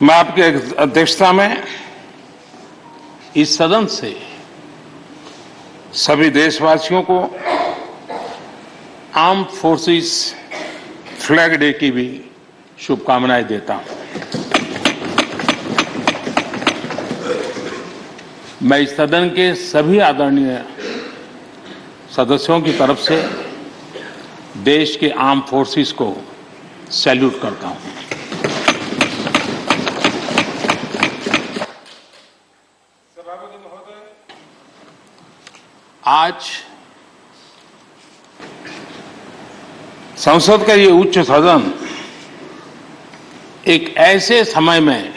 मैं आपकी अध्यक्षता में इस सदन से सभी देशवासियों को आर्म फोर्सेस फ्लैग डे की भी शुभकामनाएं देता हूं। मैं इस सदन के सभी आदरणीय सदस्यों की तरफ से देश के आर्म फोर्सेस को सैल्यूट करता हूं। आज संसद का ये उच्च सदन एक ऐसे समय में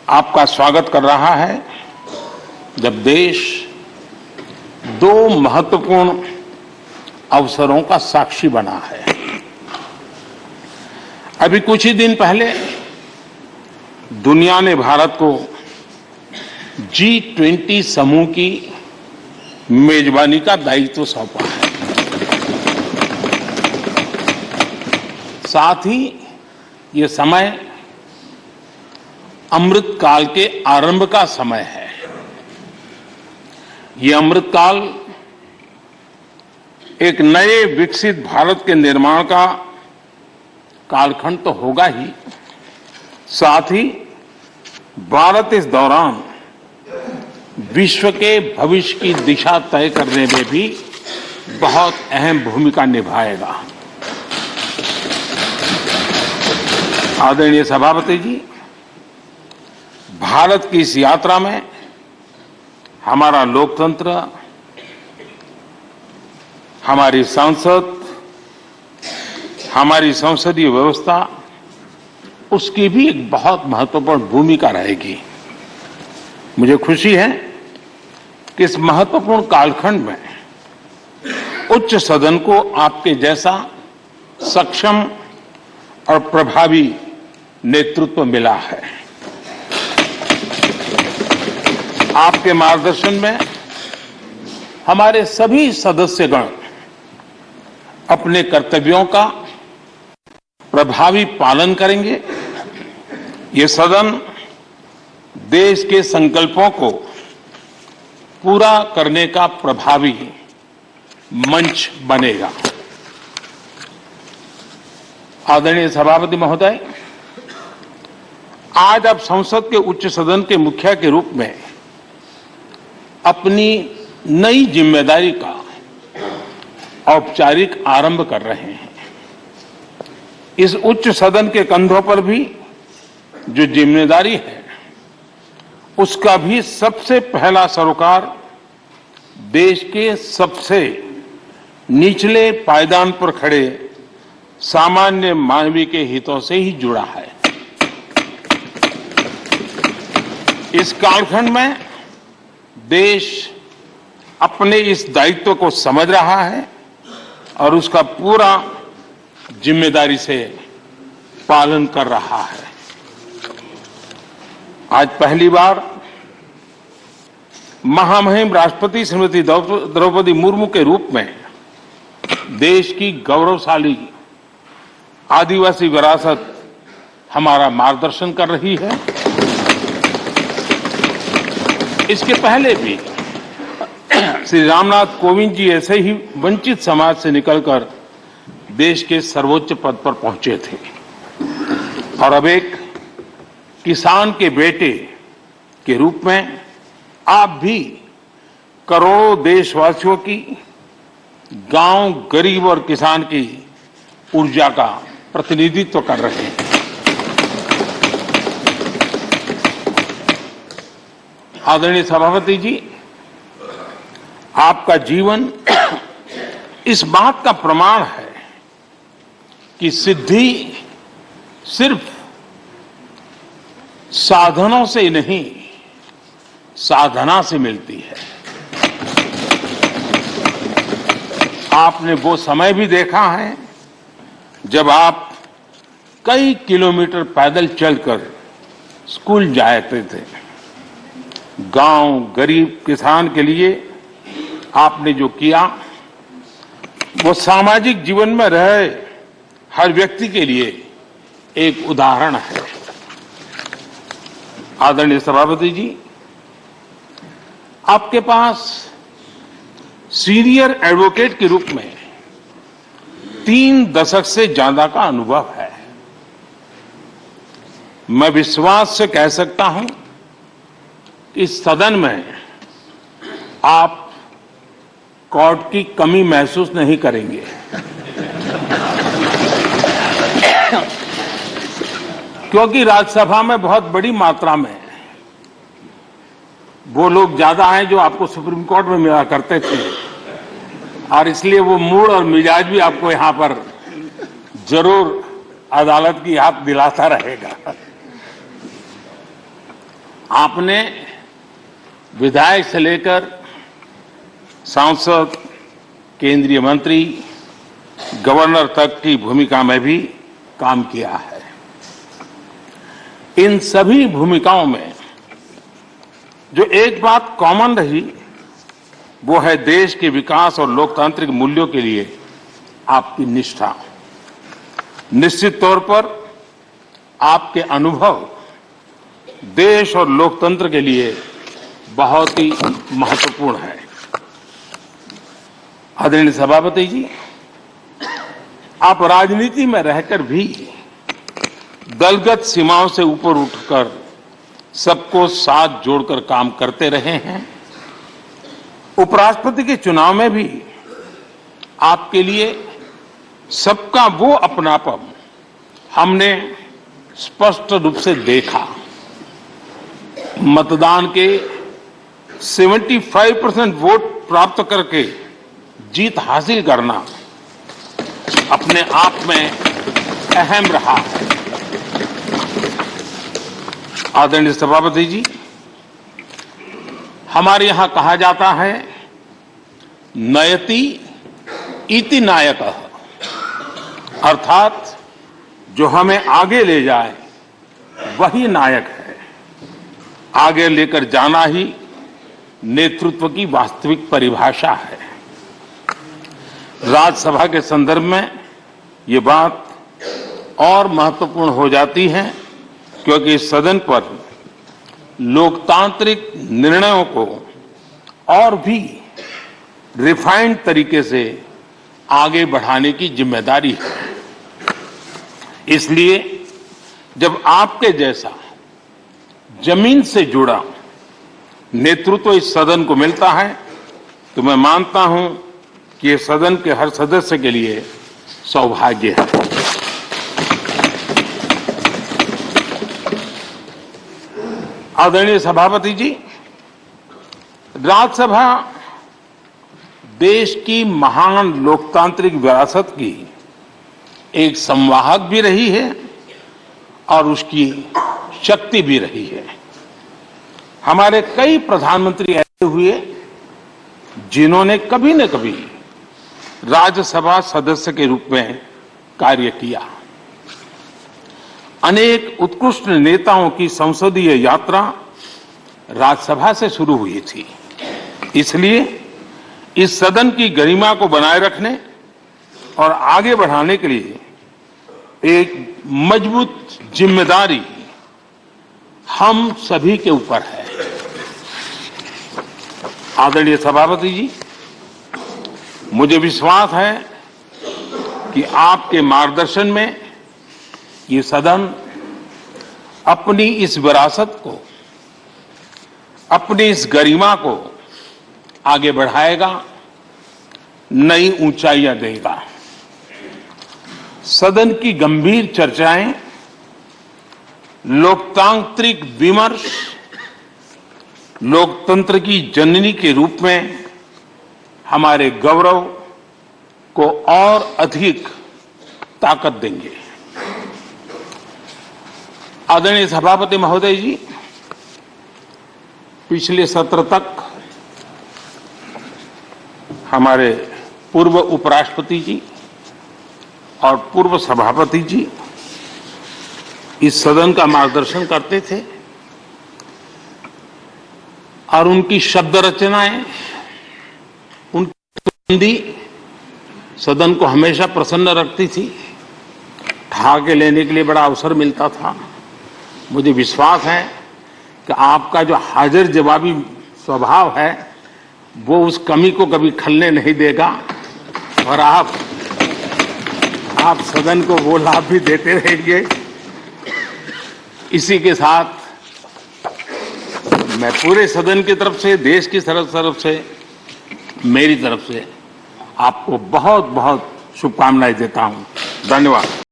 आपका स्वागत कर रहा है जब देश दो महत्वपूर्ण अवसरों का साक्षी बना है। अभी कुछ ही दिन पहले दुनिया ने भारत को G20 समूह की मेजबानी का दायित्व सौंपा है। साथ ही ये समय अमृत काल के आरंभ का समय है। ये अमृत काल एक नए विकसित भारत के निर्माण का कालखंड तो होगा ही, साथ ही भारत इस दौरान विश्व के भविष्य की दिशा तय करने में भी बहुत अहम भूमिका निभाएगा। आदरणीय सभापति जी, भारत की इस यात्रा में हमारा लोकतंत्र, हमारी संसद, हमारी संसदीय व्यवस्था, उसकी भी एक बहुत महत्वपूर्ण भूमिका रहेगी। मुझे खुशी है कि इस महत्वपूर्ण कालखंड में उच्च सदन को आपके जैसा सक्षम और प्रभावी नेतृत्व मिला है। आपके मार्गदर्शन में हमारे सभी सदस्यगण अपने कर्तव्यों का प्रभावी पालन करेंगे। ये सदन देश के संकल्पों को पूरा करने का प्रभावी मंच बनेगा। आदरणीय सभापति महोदय, आज आप संसद के उच्च सदन के मुखिया के रूप में अपनी नई जिम्मेदारी का औपचारिक आरंभ कर रहे हैं। इस उच्च सदन के कंधों पर भी जो जिम्मेदारी है, उसका भी सबसे पहला सरोकार देश के सबसे निचले पायदान पर खड़े सामान्य मानवीय के हितों से ही जुड़ा है। इस कालखंड में देश अपने इस दायित्व को समझ रहा है और उसका पूरा जिम्मेदारी से पालन कर रहा है। आज पहली बार महामहिम राष्ट्रपति श्रीमती द्रौपदी मुर्मू के रूप में देश की गौरवशाली आदिवासी विरासत हमारा मार्गदर्शन कर रही है। इसके पहले भी श्री रामनाथ कोविंद जी ऐसे ही वंचित समाज से निकलकर देश के सर्वोच्च पद पर पहुंचे थे और अब एक किसान के बेटे के रूप में आप भी करोड़ों देशवासियों की, गांव, गरीब और किसान की ऊर्जा का प्रतिनिधित्व कर रहे हैं। आदरणीय सभापति जी, आपका जीवन इस बात का प्रमाण है कि सिद्धि सिर्फ साधनों से ही नहीं, साधना से मिलती है। आपने वो समय भी देखा है जब आप कई किलोमीटर पैदल चलकर स्कूल जाते थे। गांव, गरीब, किसान के लिए आपने जो किया वो सामाजिक जीवन में रहे हर व्यक्ति के लिए एक उदाहरण है। आदरणीय सभापति जी, आपके पास सीनियर एडवोकेट के रूप में 3 दशक से ज्यादा का अनुभव है। मैं विश्वास से कह सकता हूं कि इस सदन में आप कोर्ट की कमी महसूस नहीं करेंगे। क्योंकि राज्यसभा में बहुत बड़ी मात्रा में वो लोग ज्यादा हैं जो आपको सुप्रीम कोर्ट में मिला करते थे, और इसलिए वो मूड और मिजाज भी आपको यहां पर जरूर अदालत की याद दिलाता रहेगा। आपने विधायक से लेकर सांसद, केंद्रीय मंत्री, गवर्नर तक की भूमिका में भी काम किया है। इन सभी भूमिकाओं में जो एक बात कॉमन रही वो है देश के विकास और लोकतांत्रिक मूल्यों के लिए आपकी निष्ठा। निश्चित तौर पर आपके अनुभव देश और लोकतंत्र के लिए बहुत ही महत्वपूर्ण है। आदरणीय सभापति जी, आप राजनीति में रहकर भी दलगत सीमाओं से ऊपर उठकर सबको साथ जोड़कर काम करते रहे हैं। उपराष्ट्रपति के चुनाव में भी आपके लिए सबका वो अपनापन हमने स्पष्ट रूप से देखा। मतदान के 75% वोट प्राप्त करके जीत हासिल करना अपने आप में अहम रहा है। आदरणीय सभापति जी, हमारे यहां कहा जाता है नयति इति नायकः, अर्थात जो हमें आगे ले जाए वही नायक है। आगे लेकर जाना ही नेतृत्व की वास्तविक परिभाषा है। राज्यसभा के संदर्भ में ये बात और महत्वपूर्ण हो जाती है क्योंकि इस सदन पर लोकतांत्रिक निर्णयों को और भी रिफाइंड तरीके से आगे बढ़ाने की जिम्मेदारी है। इसलिए जब आपके जैसा जमीन से जुड़ा नेतृत्व इस सदन को मिलता है तो मैं मानता हूं कि ये सदन के हर सदस्य के लिए सौभाग्य है। आदरणीय सभापति जी, राज्यसभा देश की महान लोकतांत्रिक विरासत की एक संवाहक भी रही है और उसकी शक्ति भी रही है। हमारे कई प्रधानमंत्री ऐसे हुए जिन्होंने कभी न कभी राज्यसभा सदस्य के रूप में कार्य किया। अनेक उत्कृष्ट नेताओं की संसदीय यात्रा राज्यसभा से शुरू हुई थी। इसलिए इस सदन की गरिमा को बनाए रखने और आगे बढ़ाने के लिए एक मजबूत जिम्मेदारी हम सभी के ऊपर है। आदरणीय सभापति जी, मुझे विश्वास है कि आपके मार्गदर्शन में ये सदन अपनी इस विरासत को, अपनी इस गरिमा को आगे बढ़ाएगा, नई ऊंचाइयां देगा। सदन की गंभीर चर्चाएं, लोकतांत्रिक विमर्श लोकतंत्र की जननी के रूप में हमारे गौरव को और अधिक ताकत देंगे। आदरणीय सभापति महोदय जी, पिछले सत्र तक हमारे पूर्व उपराष्ट्रपति जी और पूर्व सभापति जी इस सदन का मार्गदर्शन करते थे और उनकी शब्द रचनाएं, उनकी हिंदी सदन को हमेशा प्रसन्न रखती थी। ठहाके लेने के लिए बड़ा अवसर मिलता था। मुझे विश्वास है कि आपका जो हाजिर जवाबी स्वभाव है वो उस कमी को कभी खलने नहीं देगा और आप सदन को वो लाभ भी देते रहेंगे। इसी के साथ मैं पूरे सदन की तरफ से, देश की तरफ से, मेरी तरफ से आपको बहुत बहुत शुभकामनाएं देता हूं। धन्यवाद।